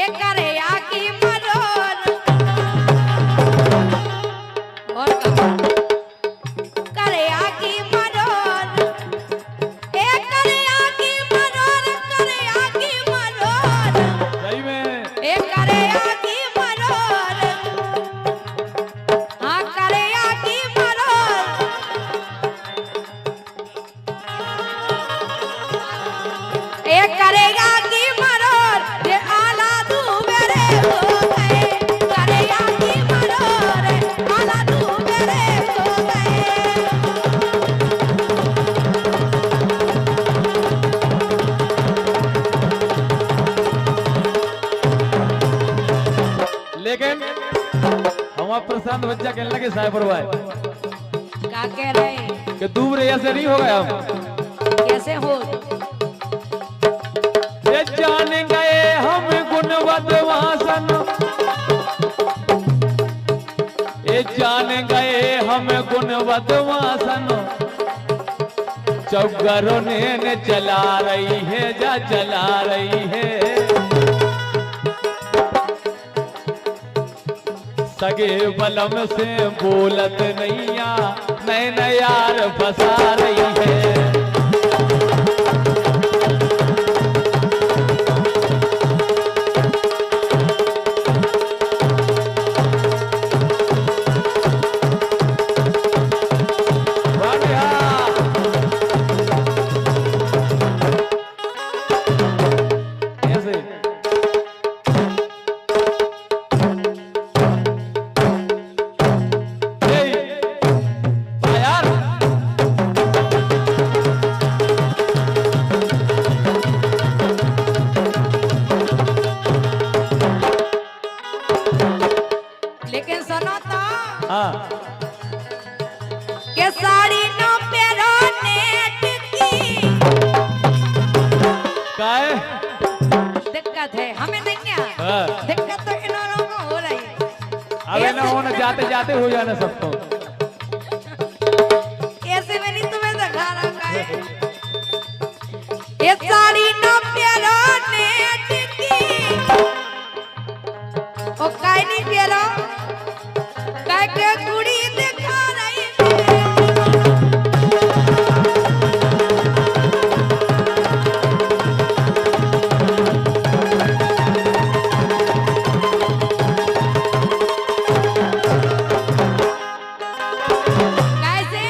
एक करे आकी मरोर और करे आकी मरोर एक करे आकी मरोर करे आकी मरोर सही में एक करे आकी मरोर हाँ करे आकी मरोर एक करेगा की मरोर ये आला तू मेरे हो गए करेगा की मरोर आला तू मेरे हो गए लेकिन हमारा प्रशांत बच्चा कहने लगे साइबर भाई क्या कह रहे हैं कि दूर ऐसे नहीं हो गया हम कैसे हो ये जान गए हम गुणवत वासन ये जान गए हम गुणवत वासन चौगरों ने चला रही है जा चला रही है सगे बलम से बोलत नैया नैन यार फंसा रही है लेकिन सुनो तो हाँ के साड़ी नो पेरो नेट की काय दिक्कत है हमें देंगे हाँ। दिक्कत तो इन लोगों को हो रही अबे ना होना जाते जाते हो जाना सबको ऐसे में नहीं तुम्हें दिखा रखा है ये साड़ी नो पेरो नेट की ओ काई नहीं पेरो काय के कुड़ी दिखा रही है कैसे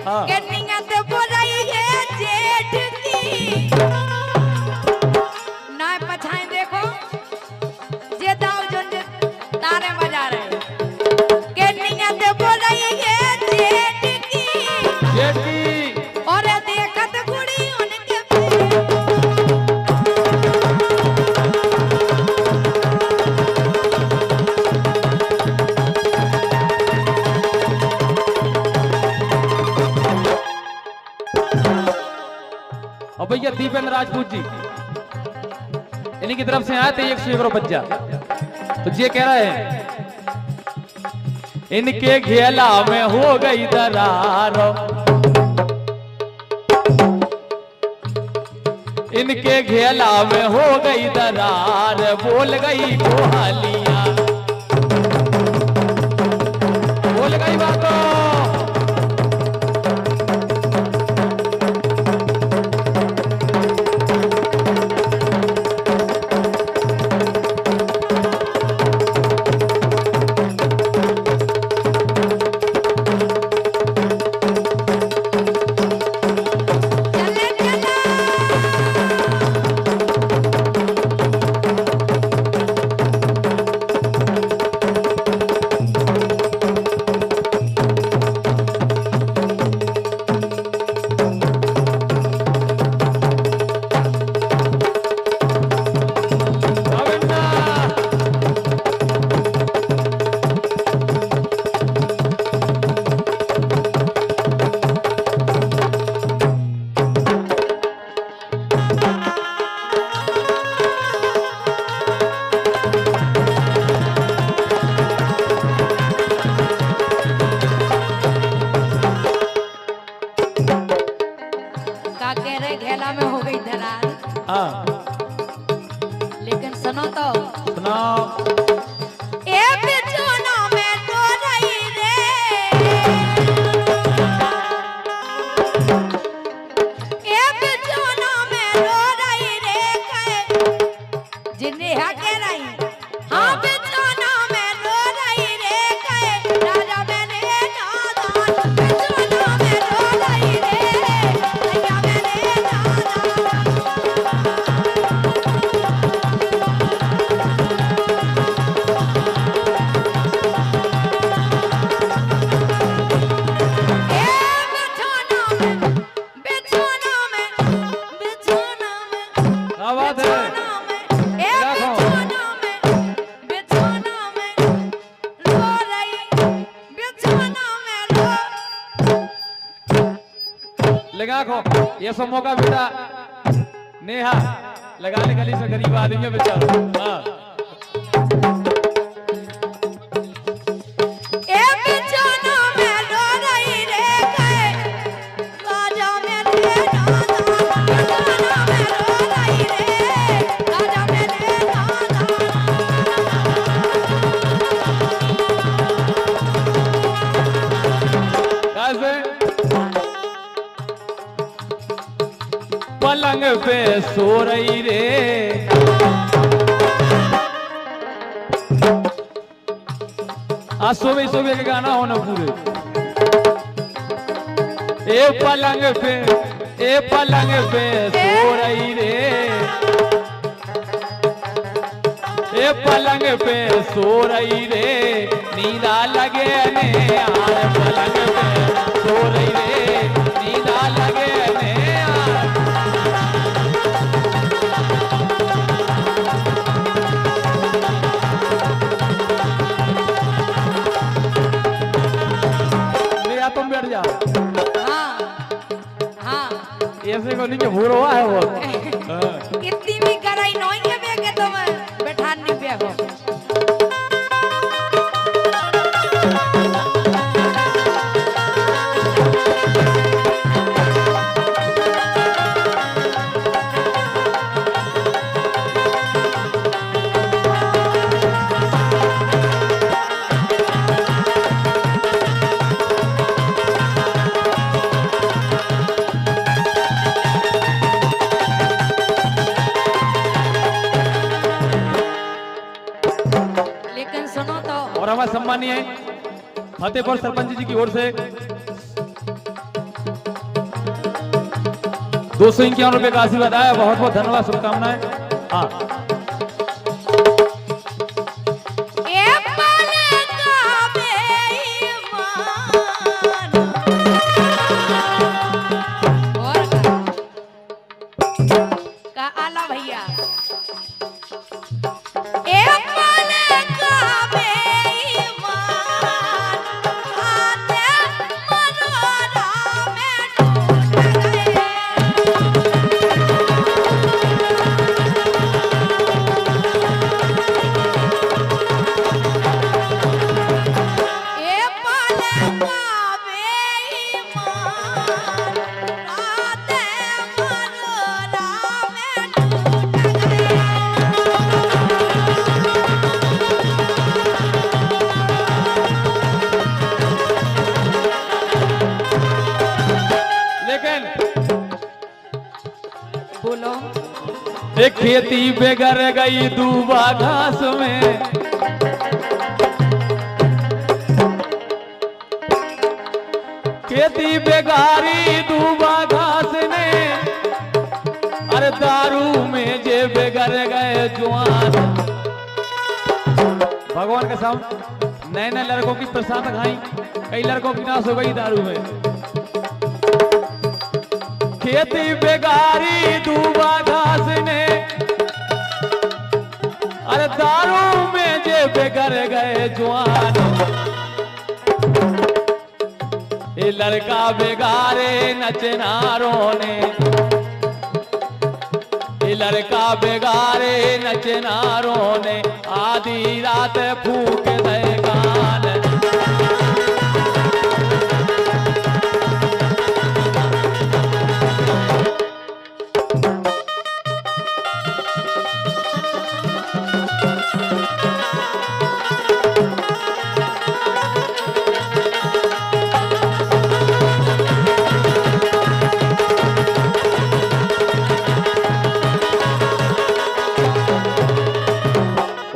हाँ। के नियत बोल रही है जेठ की ना पछाई देखो जे दाव जो तारे बजा रहे के नियत बोल रही है जेठ की जेठी और देखत कुड़ी उनके और भैया दीपेंद्र राजपूत जी इन्हीं की तरफ से आए थे 111 बच्चा तो ये कह रहे हैं इनके घेला में हो गई दरार इनके घेला में हो गई दरार बोल गई कोहालियां बोल गई बातों चले चला लेकिन सुनो तो सुनाओ। ए बिछोना में तो रही रे, ए बिछोना में तो रही रे कहे जिन्हें हके रही, हाँ बिछोना में तो रही रे कहे राजा मैंने नादान, बिछोना में तो रही रे राजा मैंने नादान। क्या बात है? लगा को ये सब मौका बेटा नेहा लगाने गली से गरीब आदमी है बेचारा। हाँ कैसे पलंग पे सो रही रे, आज सुबह सुबह के गाना हो ना पूरे। ए पलंग पे सो रही रे, ए पलंग पे सो रही रे, नींदा लगे ने यार पलंग पे सो रही रे, नींदा लगे ने यार। ले तुम बैठ जा। ऐसे को नीचे भूर हुआ है वो। इतनी भी गराई नहीं है बेगे तो मैं बैठान नहीं पे हो। लेकिन सुनो तो और हमारे सम्मानीय फतेहपुर सरपंच जी की ओर से 251 रुपए का आशीर्वाद आया। बहुत बहुत धन्यवाद, शुभकामनाएं। हाँ ए पलंग बेईमान और का आला भैया ए पलंग बेईमान आते मनोरा में टूट गए। ए पलंग बेईमान आते मनोरा में टूट गए। लेकिन बोलो एक खेती बेगर गई दूबा घास में, खेती बेगारी दूबा घास ने, अरे दारू में जे बेगर गए जवान। भगवान के सामने नए नए लड़कों की प्रसाद खाई, कई लड़कों की नाश हो गई दारू में। खेती बेगारी दूबा घास ने, अरे दारू में जे बेगर गए जवान। ये लड़का बेगारे नचनारों ने, ये लड़का बेगारे नचनारों ने, आधी रात फूक दे गान।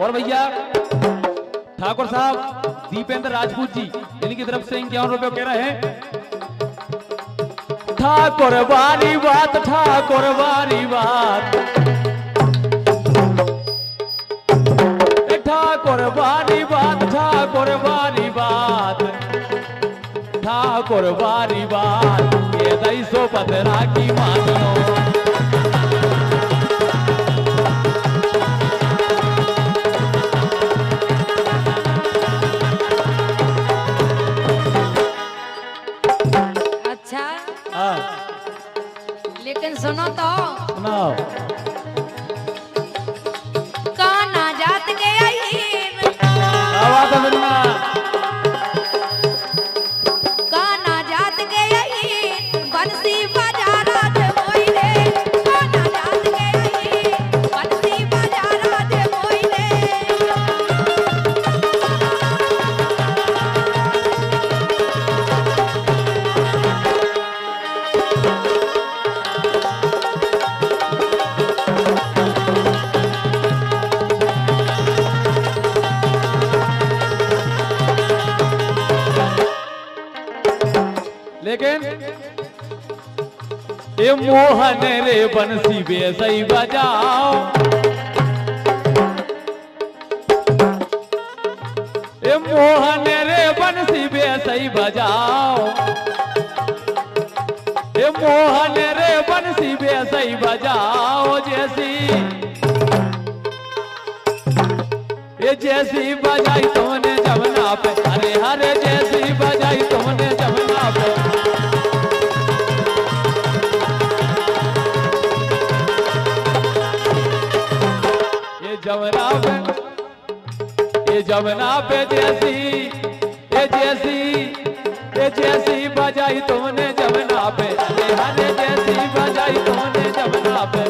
और भैया ठाकुर साहब दीपेंद्र राजपूत जी इनकी तरफ से 51 रुपए कह रहे हैं। ठाकुर वारी बात, ठाकुर वारी बात, ठाकुर वारी बात, ठाकुर वारी बात, ठाकुर वारी बात, ये 250 पतरा की मान लो। अच्छा हाँ लेकिन सुनो तो, सुनाओ। काना जात गया आवाज है बिन्ना। काना जात गया बंसी बजा राज मोई रे, काना जात गया बंसी बजा राज मोई रे। लेकिन ये मोहन रे बंसी बेसई बजाओ, ये मोहन रे बंसी बेसई बजाओ, ये मोहन रे बंसी बेसई बजाओ, जैसी बजाई तुमने जमुना पे, अरे हरे जैसी बजाई तुमने जमुना पे। ये जमुना पे जैसी बजाई तुमने जमुना पे, अरे हरे जैसी बजाई तुमने जमुना पे।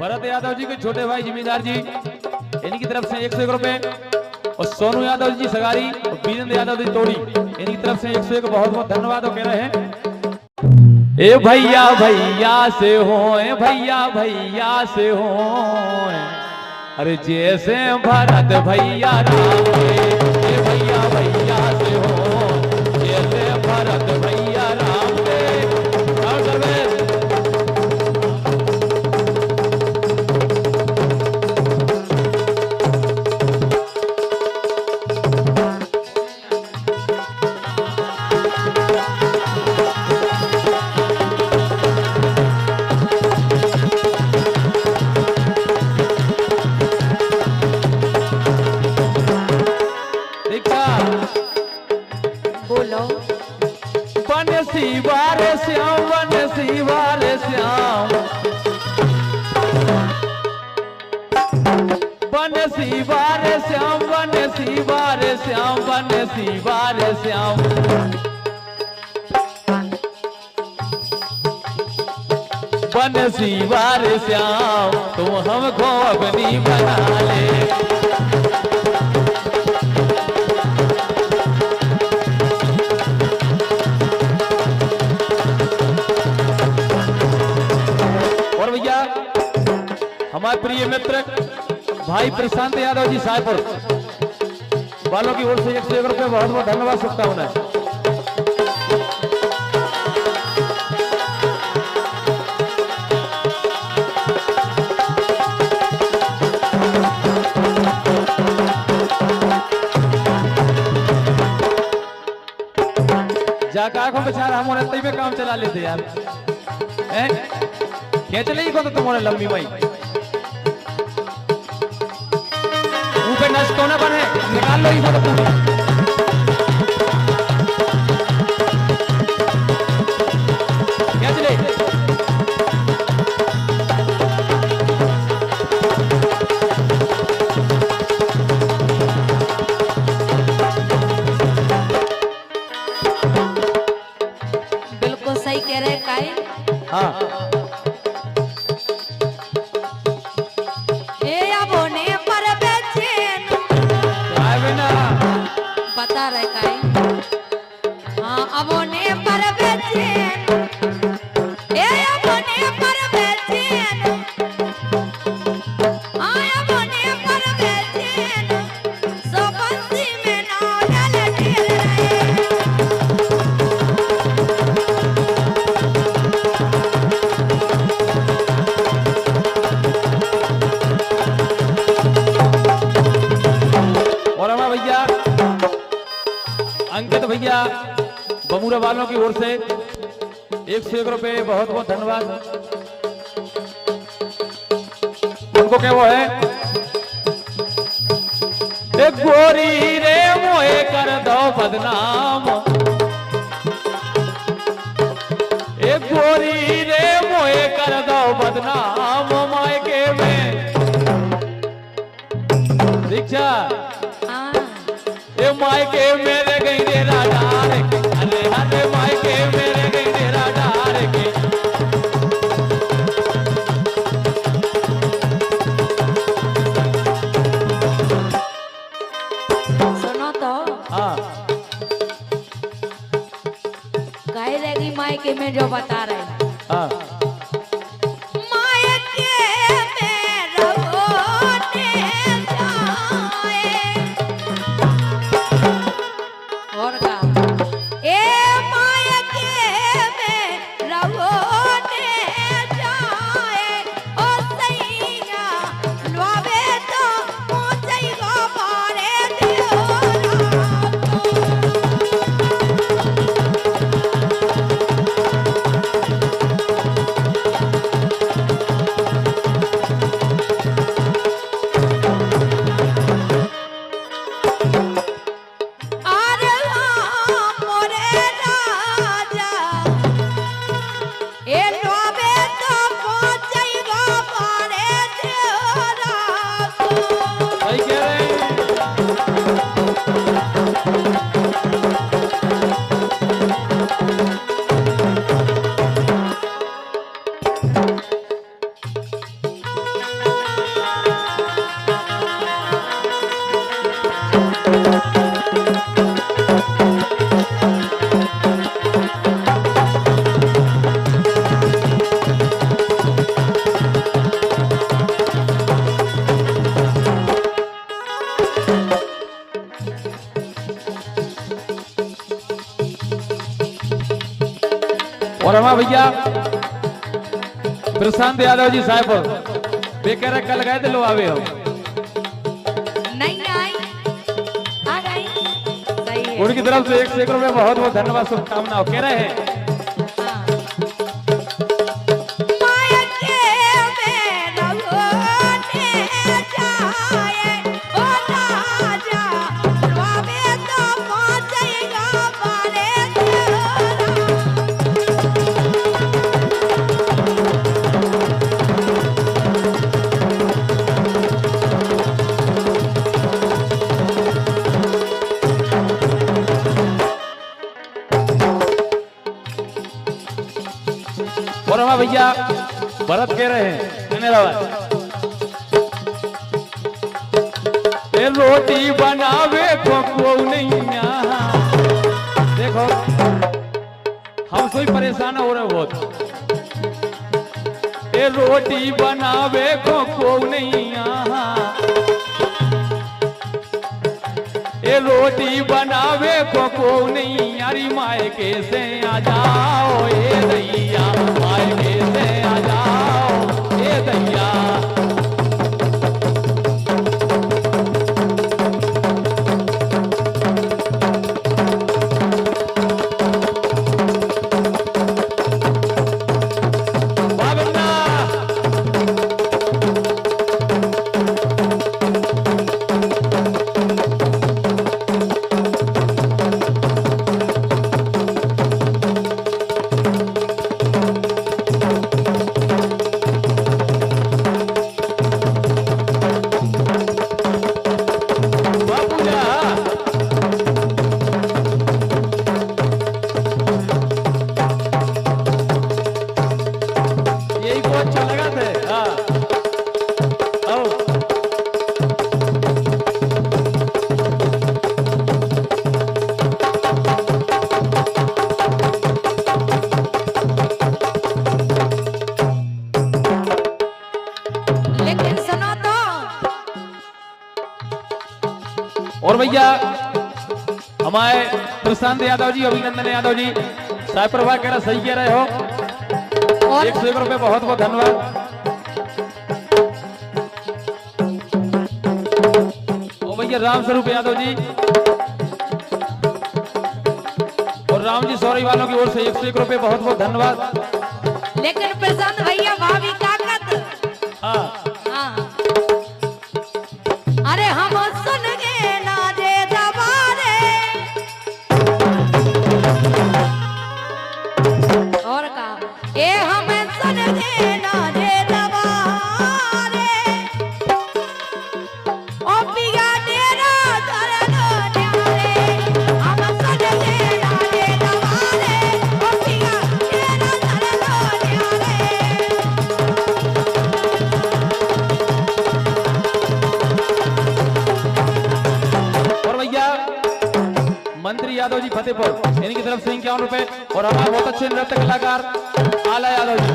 भरत यादव जी के छोटे भाई जिम्मेदार जी इनकी तरफ से 101 रुपए, और सोनू यादव जी सगारी और वीरेंद्र यादव जी तोड़ी इनकी तरफ से 101 बहुत बहुत धन्यवाद कह रहे हैं। ए भैया भैया से हो, ए भैया भैया से हो, अरे जैसे भरत भैया राम के, ए भैया भैया से हो, जैसे भरत भैया राम के। और सर्वेश बोलो। बनसी वारे श्याम, बनसी वारे श्याम, बनसी वारे श्याम, बनसी वारे श्याम, बनसी वारे श्याम। बनसी वारे श्याम तुम हमको अपनी बना ले। हमारे प्रिय मित्र भाई प्रशांत यादव जी सायपुर वालों की ओर से 101 रुपए बहुत बहुत धन्यवाद, शुभकामनाएं। जाकर आंखों बेचारा हम तई में काम चला लेते यार, क्या चलेगी को तो तुम्हारे लंबी माई। लो ही मत पूरी। क्या चले बिल्कुल सही कह रहे काई। हाँ ए अबोने पर बेचैन आए बिना बता रहे काई। हाँ अबोने पर बेचैन ए अबोने पर बेचैन हाँ अबोने पर बेचैन सो बंसी में नाव डाल ढेर रहे। और हमारा भैया अंकित भैया बमूरा वालों की ओर से 101 रुपए बहुत बहुत धन्यवाद। उनको क्या वो है एक गोरी रे मोए कर दो बदनाम एक गोरी रे मोए कर दो बदनाम मायके में दीक्षा हाँ ए मायके मेरे गई डेरा डार के अरे अरे मायके मेरे गई डेरा डार के सुनो तो हाँ कह रहेगी मायके में जो बता रहे हैं। हाँ मायके में रहोने जाए और का ए मायके में रहोने जाए ओ सैया लुआवे तो पहुंचई गो बारे दियोरा अरे मोरे राजा ए लोबे तो पहुंचई गो बारे दियोरा सही कह रहे हैं और हमारा भैया प्रशांत यादव जी साहेब वे कह रहे कल गए थे लो आवे हम नहीं आई आ गई सही है। उनकी तरफ से 101 रुपए बहुत बहुत धन्यवाद शुभकामनाओं कह रहे हैं हाँ। मायके में रहोने जाए ओ राजा लुआवे तो पहुंचई गो बारे दियोरा और हमारा भैया भरत कह रहे हैं धन्यवाद ए रोटी बनावे को नहीं यहाँ देखो हम सोई परेशान हो रहे बहुत ए रोटी बनावे को नहीं यहाँ ए रोटी बनावे को नहीं यारी मायके से आ जाओ ए दैया मायके से आ जाओ ए दैया बाबन्ना और भैया हमारे प्रशांत यादव जी, अभिनंदन यादव जी, साय प्रभा कह रहा सही कह रहे हो। और 101 रुपए, बहुत बहुत धन्यवाद। और भैया राम स्वरूप यादव जी और राम जी सौरी वालों की ओर से 101 रुपए, बहुत बहुत धन्यवाद। लेकिन प्रशांत भैया भाभी का कत हाँ हाँ। अरे हम सुन गए ना जे दबारे और का ए हम सुन गए ना जे दबारे ओ पिया डेरा दरनो न्यारे हम सुन गए ना जे दबारे ओ पिया डेरा दरनो न्यारे। और भैया मंत्री यादव जी फतेहपुर, इनकी तरफ से 51 रुपए। और हमारे बहुत अच्छे नृत्य कलाकार आला यादव जी।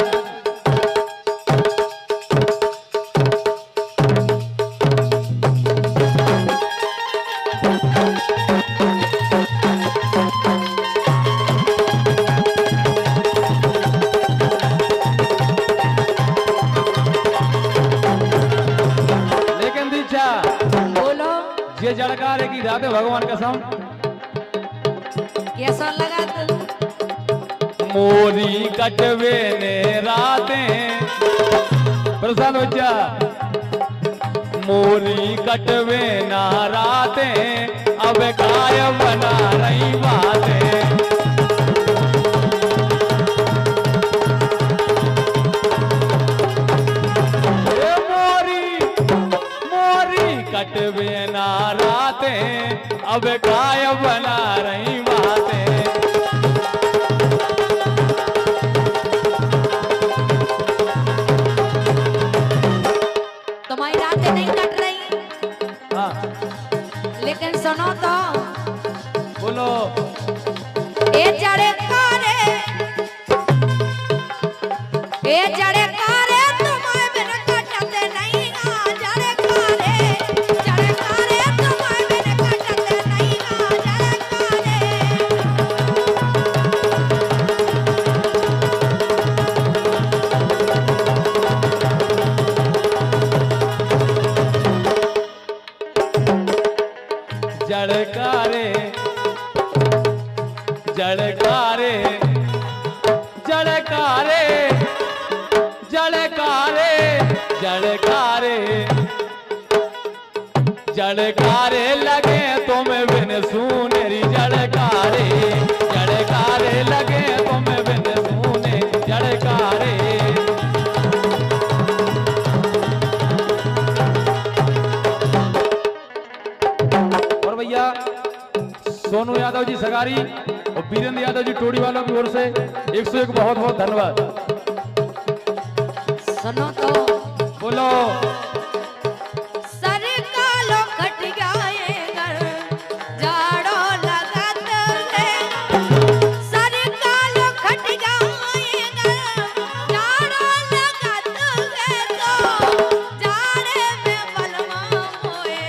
लेकिन दीक्षा बोलो ये जड़कार की रात है, भगवान कसम कैसा लगा तू मोरी कटवे ने रातें, प्रसाद बच्चा, मोरी कटवे ना रातें, अब काय बना रही बातें। ए मोरी कटवे ना रातें, अब काय बना रही बातें। तुम्हारी रातें नहीं कट रही, हाँ लेकिन सुनो तो बोलो। ए जड़े कारे तुम्हारे बिन कटते नहीं आ जड़े कारे तुम्हारे बिन कटते नहीं आ जड़े जड़कारे जड़कारे जड़कारे जड़कारे जड़कारे जड़कारे लगे तुम बिन सुनेरी जड़कारे जड़कारे लगे तुम बिन सुने जड़कारे। और भैया सोनू यादव जी सगारी और वीरेंद्र यादव जी टोड़ी वालों की ओर से 101 बहुत बहुत धन्यवाद। सुनो तो बोलो। सर कालो खट गए घर जाड़ो लगत है सर कालो खट गए घर जाड़ो लगत है तो जाड़े में बलवा मोए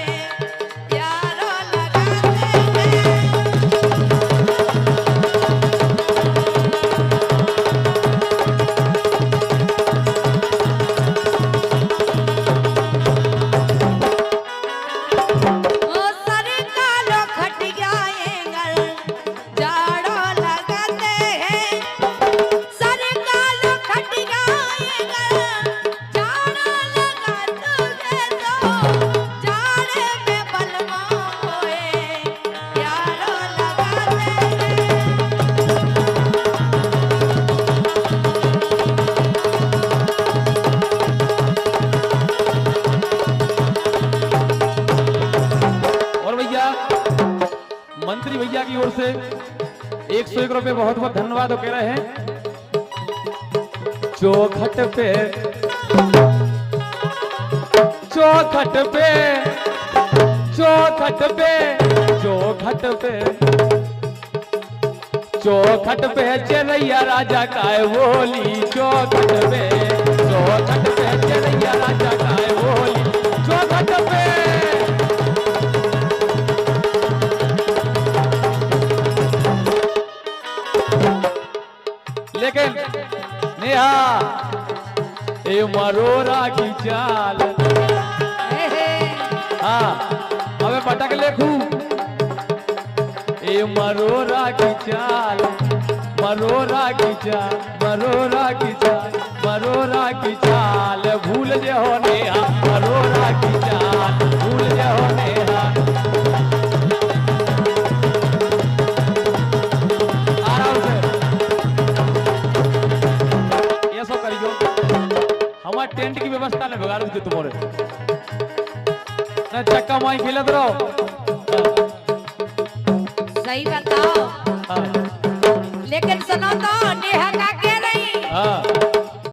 यारो लगत है। ओ सर कालो खट गए घर जाड़ो लगते हैं सर कालो खट गए घर जाड़ो लगते हैं तो जाड़े में बलवा मोए यारो लगते हैं। और भैया मंत्री भैया की ओर से 101 रुपए बहुत बहुत धन्यवाद। वो कह रहे हैं चौखट पे चौखट पे चौखट पे चौखट पे चौखट पे चरैया राजा काय बोली चौखट पे चरैया राजा काय बोली चौखट पे मरोरा की चाल, मरोरा की चाल, मरोरा की चाल, मरोरा की चाल भूल जे हो नेहा, मरोरा की चाल भूल जे हो नेहा। आराम से ये सब करियो, हमारे टेंट की व्यवस्था न बिगाड़ दी तुम्हारे ना, चक्का माई खेलत रहो। सही बताओ, हाँ। लेकिन सुनो तो नेहा का के